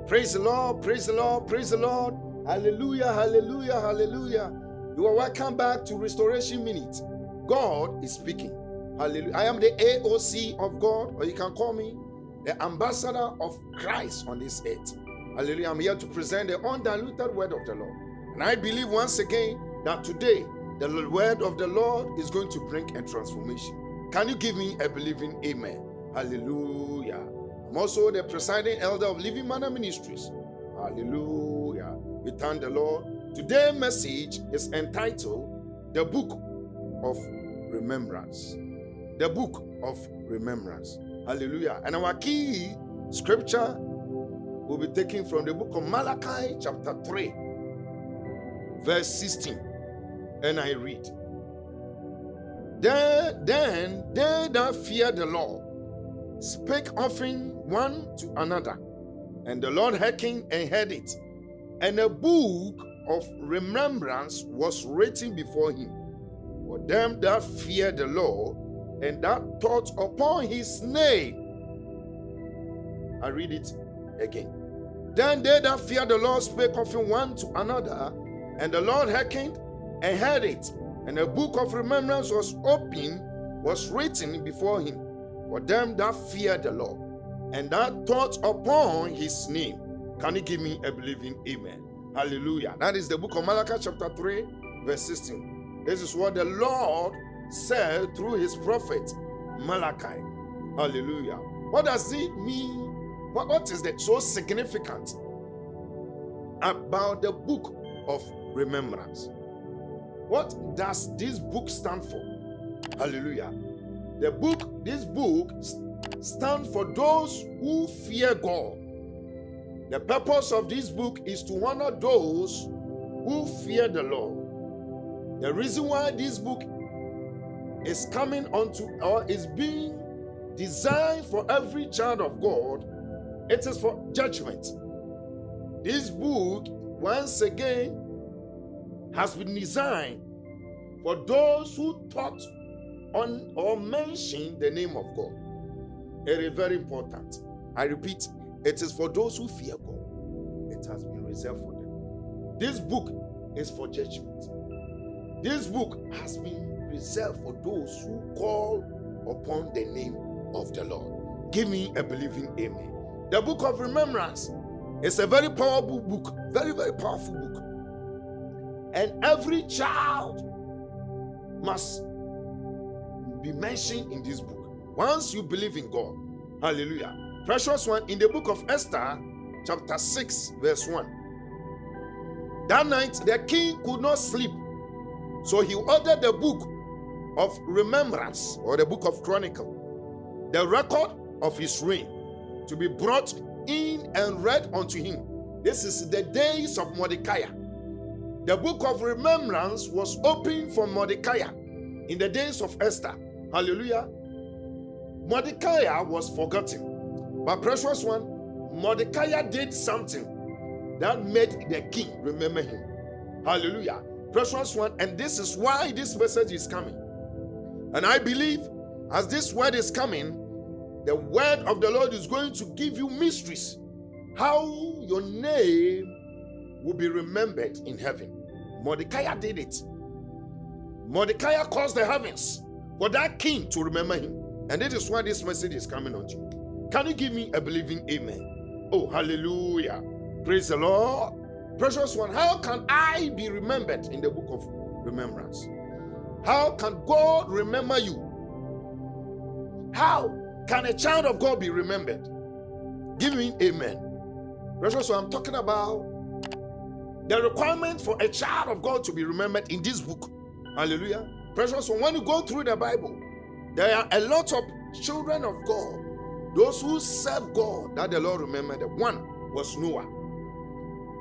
Praise the Lord, praise the Lord, praise the Lord. Hallelujah, hallelujah, hallelujah. You are welcome back to Restoration Minute. God is speaking. Hallelujah. I am the AOC of God, or you can call me the ambassador of Christ on this earth. Hallelujah. I'm here to present the undiluted word of the Lord. And I believe once again that today the word of the Lord is going to bring a transformation. Can you give me a believing amen? Hallelujah. I'm also the presiding elder of Living Manna Ministries. Hallelujah. We thank the Lord. Today's message is entitled The Book of Remembrance. The Book of Remembrance. Hallelujah. And our key scripture will be taken from the book of Malachi chapter 3 verse 16. And I read. Then they that fear the Lord spake often one to another, and the Lord hearkened and heard it. And a book of remembrance was written before him for them that fear the Lord and that thought upon his name. I read it again. Then they that fear the Lord spake often one to another, and the Lord hearkened and heard it. And a book of remembrance was written before him for them that fear the Lord and that thought upon his name. Can you give me a believing amen? Hallelujah. That is the book of Malachi chapter 3 verse 16. This is what the Lord said through his prophet Malachi. Hallelujah. What does it mean? What is that so significant about the book of remembrance? What does this book stand for? Hallelujah. This book stands for those who fear God. The purpose of this book is to honor those who fear the Lord. The reason why this book is coming onto or is being designed for every child of God, it is for judgment. This book, once again, has been designed for those who thought on or mention the name of God. It is very important. I repeat, it is for those who fear God. It has been reserved for them. This book is for judgment. This book has been reserved for those who call upon the name of the Lord. Give me a believing amen. The book of remembrance is a very powerful book, very, very powerful book. And every child must be mentioned in this book. Once you believe in God, hallelujah. Precious one, in the book of Esther, chapter 6, verse 1. That night, the king could not sleep. So he ordered the book of remembrance, or the book of chronicle, the record of his reign, to be brought in and read unto him. This is the days of Mordecai. The book of remembrance was opened for Mordecai in the days of Esther. Hallelujah. Mordecai was forgotten. But precious one, Mordecai did something that made the king remember him. Hallelujah. Precious one, and this is why this message is coming. And I believe as this word is coming, the word of the Lord is going to give you mysteries. How your name will be remembered in heaven. Mordecai did it. Mordecai caused the heavens for that king to remember him. And it is why this message is coming on you. Can you give me a believing amen? Oh, hallelujah. Praise the Lord. Precious one, how can I be remembered in the book of remembrance? How can God remember you? How can a child of God be remembered? Give me amen. Precious one, I'm talking about the requirement for a child of God to be remembered in this book. Hallelujah. Precious one, when you go through the Bible, there are a lot of children of God, those who serve God, that the Lord remembered. One was Noah.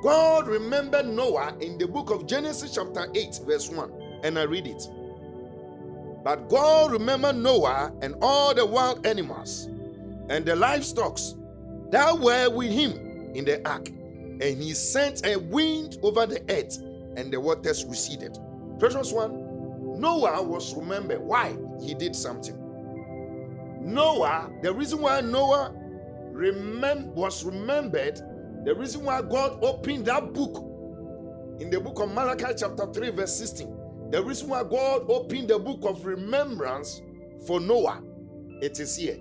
God remembered Noah in the book of Genesis chapter 8 verse 1, and I read it. But God remembered Noah and all the wild animals and the livestock that were with him in the ark, and he sent a wind over the earth, and the waters receded. Precious one, Noah was remembered. Why? He did something. Noah, the reason why Noah was remembered The reason why God opened that book in the book of Malachi chapter 3 verse 16, the reason why God opened the book of remembrance for Noah, it is here.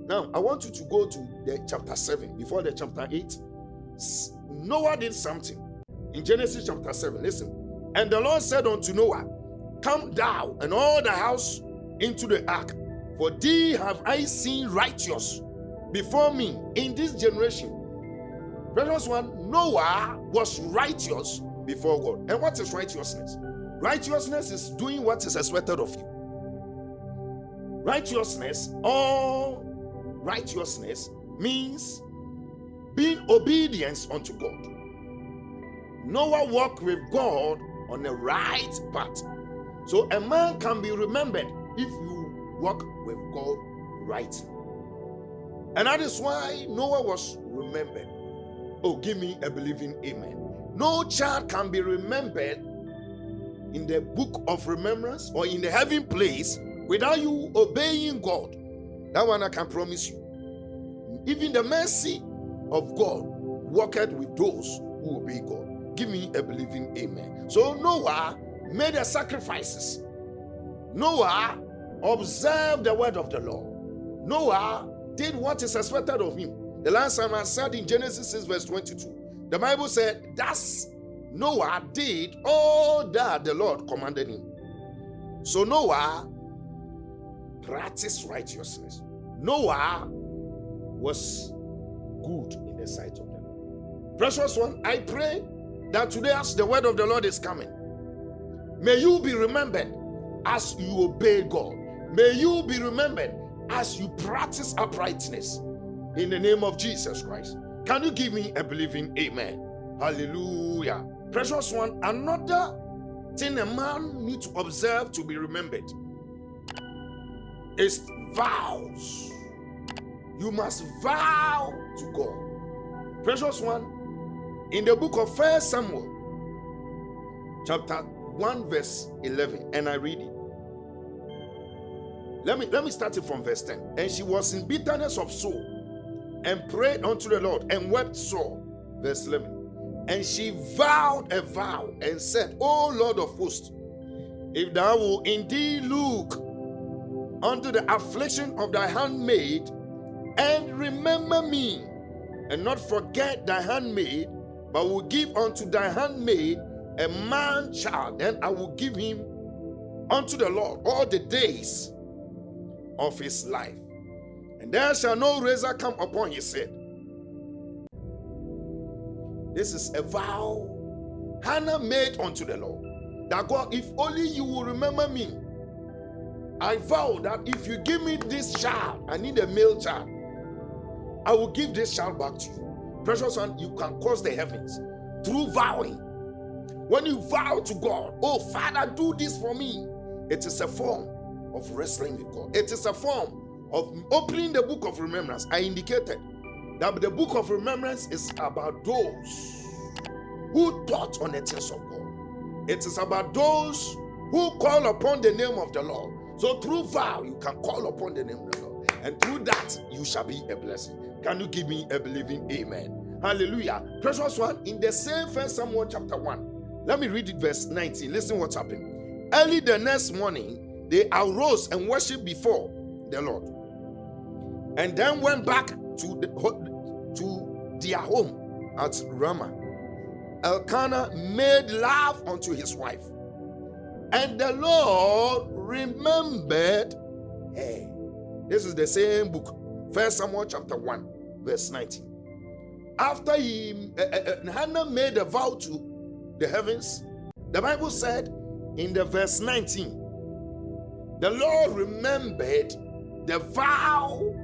Now, I want you to go to the chapter 7 before the chapter 8. Noah did something in Genesis chapter 7. Listen. And the Lord said unto Noah, come thou and all the house into the ark, for thee have I seen righteous before me in this generation. Precious one, Noah was righteous before God. And what is righteousness? Righteousness is doing what is expected of you. Righteousness means being obedience unto God. Noah walked with God on the right path. So a man can be remembered if you walk with God right. And that is why Noah was remembered. Oh, give me a believing amen. No child can be remembered in the book of remembrance or in the heaven place without you obeying God. That one I can promise you. Even the mercy of God walketh with those who obey God. Give me a believing amen. So Noah made the sacrifices. Noah observed the word of the Lord. Noah did what is expected of him. The last time I said in Genesis 6 verse 22, the Bible said, thus Noah did all that the Lord commanded him. So Noah practiced righteousness. Noah was good in the sight of the Lord. Precious one, I pray that today as the word of the Lord is coming, may you be remembered as you obey God. May you be remembered as you practice uprightness in the name of Jesus Christ. Can you give me a believing amen? Hallelujah. Precious one, another thing a man needs to observe to be remembered is vows. You must vow to God. Precious one, in the book of 1 Samuel, chapter 1, verse 11, and I read it. Let me start it from verse 10. And she was in bitterness of soul, and prayed unto the Lord, and wept sore. Verse 11. And she vowed a vow, and said, O Lord of hosts, if thou wilt indeed look unto the affliction of thy handmaid, and remember me, and not forget thy handmaid, but will give unto thy handmaid a man child, then I will give him unto the Lord all the days of his life, and there shall no razor come upon his head. This is a vow Hannah made unto the Lord, that God, if only you will remember me, I vow that if you give me this child, I need a male child, I will give this child back to you. Precious one, you can cause the heavens through vowing. When you vow to God, oh Father, do this for me, it is a form of wrestling with God. It is a form of opening the book of remembrance. I indicated that the book of remembrance is about those who thought on the things of God. It is about those who call upon the name of the Lord. So through vow, you can call upon the name of the Lord, and through that, you shall be a blessing. Can you give me a believing amen? Hallelujah. Precious one, in the same 1 Samuel chapter 1, let me read it, verse 19. Listen what's happening. Early the next morning, they arose and worshipped before the Lord, and then went back to their home at Ramah. Elkanah made love unto his wife, and the Lord remembered her. This is the same book, 1 Samuel chapter 1, verse 19. After Hannah made a vow to the heavens, the Bible said in the verse 19, the Lord remembered the vow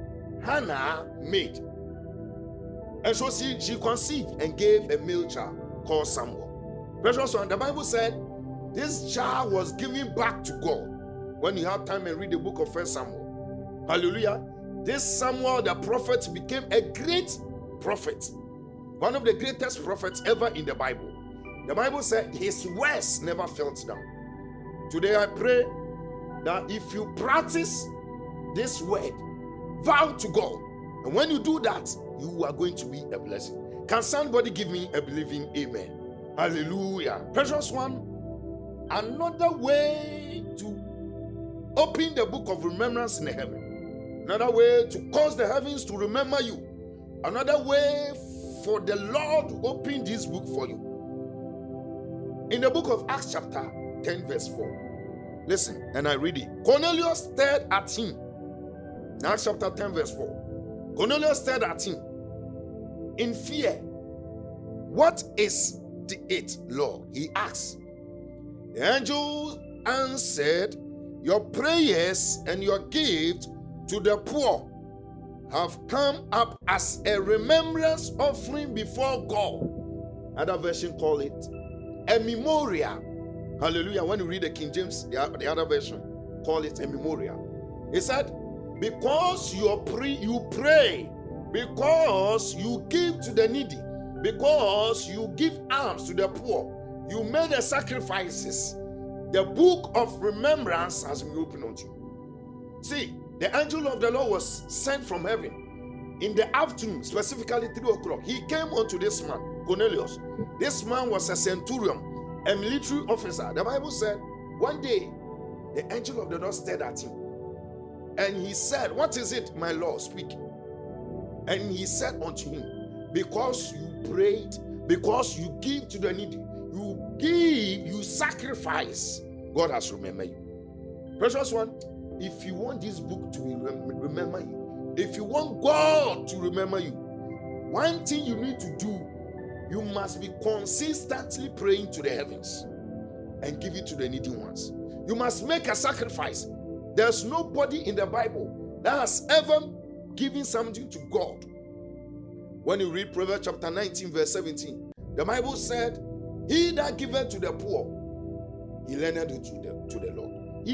Hannah made. And so she conceived and gave a male child called Samuel. Precious one, the Bible said this child was given back to God. When you have time and read the book of 1 Samuel. Hallelujah. This Samuel the prophet became a great prophet. One of the greatest prophets ever in the Bible. The Bible said his words never fell down. Today I pray that if you practice this word, vow to God, and when you do that, you are going to be a blessing. Can somebody give me a believing amen? Hallelujah. Precious one, another way to open the book of remembrance in the heaven, another way to cause the heavens to remember you, another way for the Lord to open this book for you. In the book of Acts chapter 10 verse 4, listen, and I read it. Cornelius stared at him. Acts chapter 10 verse 4. Cornelius stared at him in fear. What is it, Lord? He asked. The angel answered, your prayers and your gift to the poor have come up as a remembrance offering before God. Other version call it a memorial. Hallelujah. When you read the King James, the other version call it a memorial. He said, because you pray, because you give to the needy, because you give alms to the poor, you made the sacrifices, the book of remembrance has been opened unto you. See, the angel of the Lord was sent from heaven in the afternoon, specifically 3 o'clock. He came unto this man, Cornelius. This man was a centurion, a military officer. The Bible said one day the angel of the Lord stared at him and he said, what is it, my Lord? Speak. And he said unto him, because you prayed, because you give to the needy, you sacrifice, God has remembered you. Precious one, if you want this book to remember you, if you want God to remember you, one thing you need to do, you must be consistently praying to the heavens and give it to the needy ones. You must make a sacrifice. There's nobody in the Bible that has ever given something to God. When you read Proverbs chapter 19 verse 17, the Bible said, he that giveth to the poor, he lendeth it to the Lord.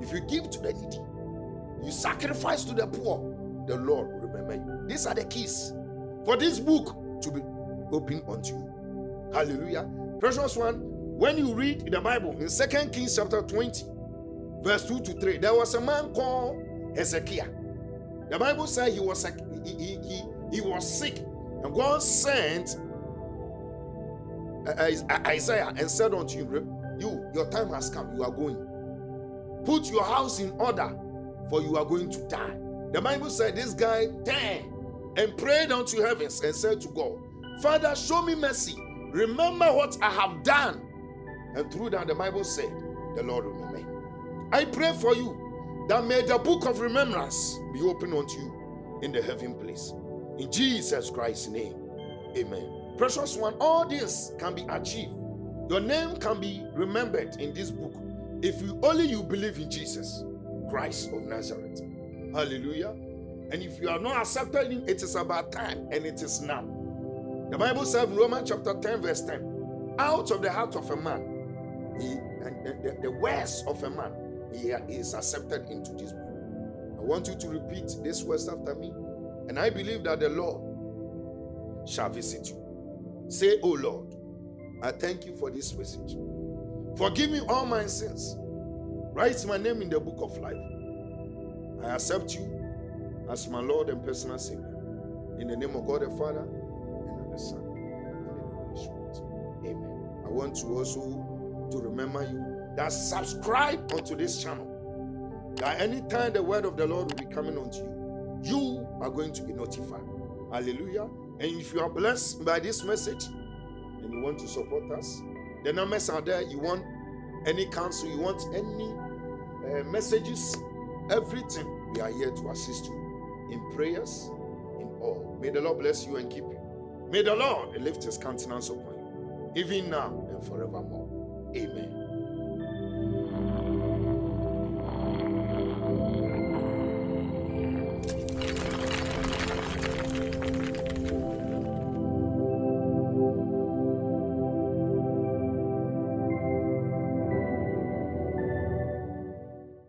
If you give to the needy, you sacrifice to the poor, the Lord will remember you. These are the keys for this book to be opened unto you. Hallelujah. Precious one, when you read the Bible in 2 Kings chapter 20, verse 2 to 3, there was a man called Hezekiah. The Bible said he was sick, and God sent Isaiah and said unto him, your time has come, you are going. Put your house in order, for you are going to die. The Bible said this guy turned and prayed unto heavens and said to God, Father, show me mercy. Remember what I have done. And through that, the Bible said, the Lord will remember you. I pray for you that may the book of remembrance be opened unto you in the heaven place. In Jesus Christ's name, amen. Precious one, all this can be achieved. Your name can be remembered in this book if you believe in Jesus Christ of Nazareth. Hallelujah. And if you are not accepted him, it is about time, and it is now. The Bible says in Romans chapter 10 verse 10, out of the heart of a man, the words of a man, he is accepted into this book. I want you to repeat this words after me, and I believe that the Lord shall visit you. Say, oh Lord, I thank you for this message. Forgive me all my sins. Write my name in the book of life. I accept you as my Lord and personal Savior. In the name of God the Father, and of the Son, and of the Holy Spirit. Amen. I want you also to remember you that subscribe onto this channel. That anytime the word of the Lord will be coming unto you, you are going to be notified. Hallelujah. And if you are blessed by this message and you want to support us, the numbers are there. You want any counsel, you want any messages, everything, we are here to assist you in prayers, in all. May the Lord bless you and keep you. May the Lord lift his countenance upon you, even now and forevermore. Amen.